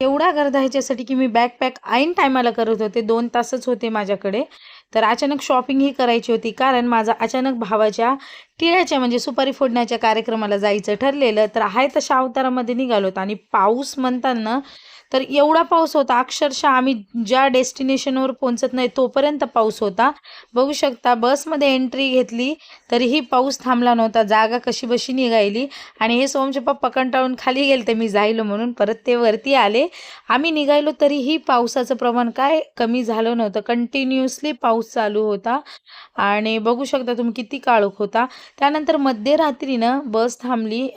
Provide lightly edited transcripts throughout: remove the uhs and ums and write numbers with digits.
एवढा गर्द ह्याच्यासाठी की मी बॅग पॅक ऐन टायमाला करत होते. 2 तासच होते माझ्याकडे. तर अचानक शॉपिंग ही करायची होती, कारण माझा अचानक भावाच्या तिळाच्या म्हणजे सुपारी फोडण्याच्या कार्यक्रमाला जायचं ठरलेलं. तर आहे तशा अवतारामध्ये निघालोत आणि पाऊस म्हणताना तर एवढा पाऊस होता, अक्षरशः आम्ही ज्या डेस्टिनेशनवर पोहोचत नाही तोपर्यंत पाऊस होता. बघू शकता बसमध्ये एंट्री घेतली तरीही पाऊस थांबला नव्हता. जागा कशीबशी निघाली आणि हे सोमचे पप्पा कंटाळून खाली गेले, मी जायलो म्हणून परत ते वरती आले. आम्ही निघालो तरीही पावसाचं प्रमाण काय कमी झालं नव्हतं. कंटिन्युअसली पाऊस चालू होता आणि बघू शकता तुम्ही किती काळोख होता. त्यानंतर मध्यरात्री ना बस थांबली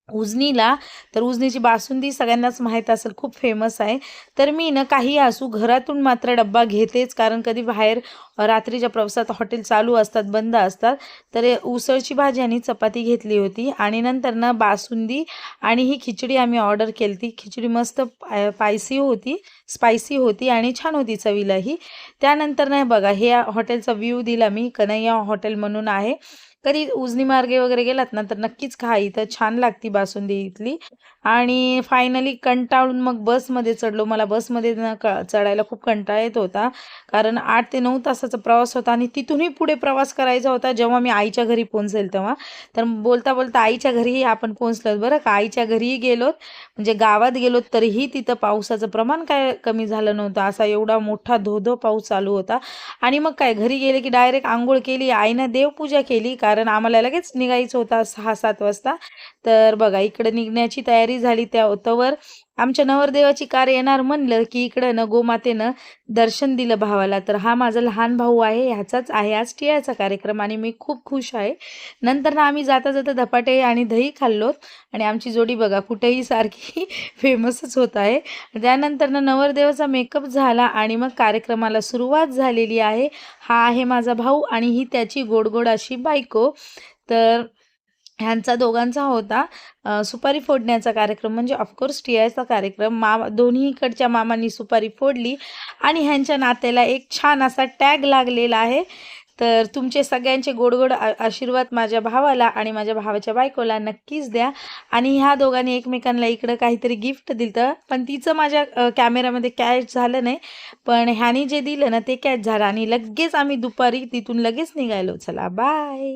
उजनीला. तर उजनीची बासुंदी सगळ्यांनाच माहीत असेल, खूप फेमस आहे. तर मी ना काही असू घरातून मात्र डब्बा घेतेच, कारण कधी बाहेर रात्रीच्या प्रवासात हॉटेल चालू असतात, बंद असतात. तर उसळची भाजी आणि चपाती घेतली होती आणि नंतर ना बासुंदी आणि ही खिचडी आम्ही ऑर्डर केली होती. खिचडी मस्त स्पायसी होती आणि छान होती चवीलाही. त्यानंतर नाही बघा हे हॉटेलचा व्ह्यू दिला मी. कन्हैया हॉटेल म्हणून आहे. कधी उजनी मार्गे वगैरे गेलात ना तर नक्कीच खा, इथं छान लागती बासुंदी इथली. आणि फायनली कंटाळून मग बसमध्ये चढलो. मला बसमध्ये ना चढायला खूप कंटाळा येत होता, कारण 8 ते 9 तासाचा प्रवास होता आणि तिथूनही पुढे प्रवास करायचा होता जेव्हा मी आईच्या घरी पोहोचेल तेव्हा. तर बोलता बोलता आईच्या घरीही आपण पोहोचलो बरं का. आईच्या घरीही गेलोत, म्हणजे गावात गेलोत, तरीही तिथं पावसाचं प्रमाण काय कमी झालं नव्हतं. असा एवढा मोठा धो पाऊस चालू होता. आणि मग काय घरी गेले की डायरेक्ट अंघोळ केली, आईनं देवपूजा केली, कारण आम्हाला लगेच निघायचं होतं 6-7 वाजता. तर बघा इकडे निघण्याची तयारी झाली. तोवर आमच्या नवरदेवाची कार येणार म्हणलं की इकडं न गोमातेनं दर्शन दिलं भावाला. तर हा माझा लहान भाऊ आहे, ह्याचाच आहे आज टिळाचा कार्यक्रम आणि मी खूप खुश आहे. नंतर ना आम्ही जाता जाता धपाटे आणि दही खाल्लोत आणि आमची जोडी बघा कुठेही सारखी फेमसच होत आहे. त्यानंतर ना नवरदेवाचा मेकअप झाला आणि मग कार्यक्रमाला सुरुवात झालेली आहे. हा आहे माझा भाऊ आणि ही त्याची गोड अशी बायको. तर ह्यांचा दोघांचा होता सुपारी फोडण्याचा कार्यक्रम, म्हणजे ऑफकोर्स टिळाचा कार्यक्रम. दोन्हीकडच्या मामांनी सुपारी फोडली आणि ह्यांच्या नात्याला एक छान असा टॅग लागलेला आहे. तर तुमचे सगळ्यांचे गोड आशीर्वाद माझ्या भावाला आणि माझ्या भावाच्या बायकोला नक्कीच द्या. आणि ह्या दोघांनी एकमेकांना इकडं काहीतरी गिफ्ट दिलं, पण तिचं माझ्या कॅमेरामध्ये कॅच झालं नाही, पण ह्यानी जे दिलं ना ते कॅच झालं आणि लगेच आम्ही दुपारी तिथून लगेच निघालो. चला बाय.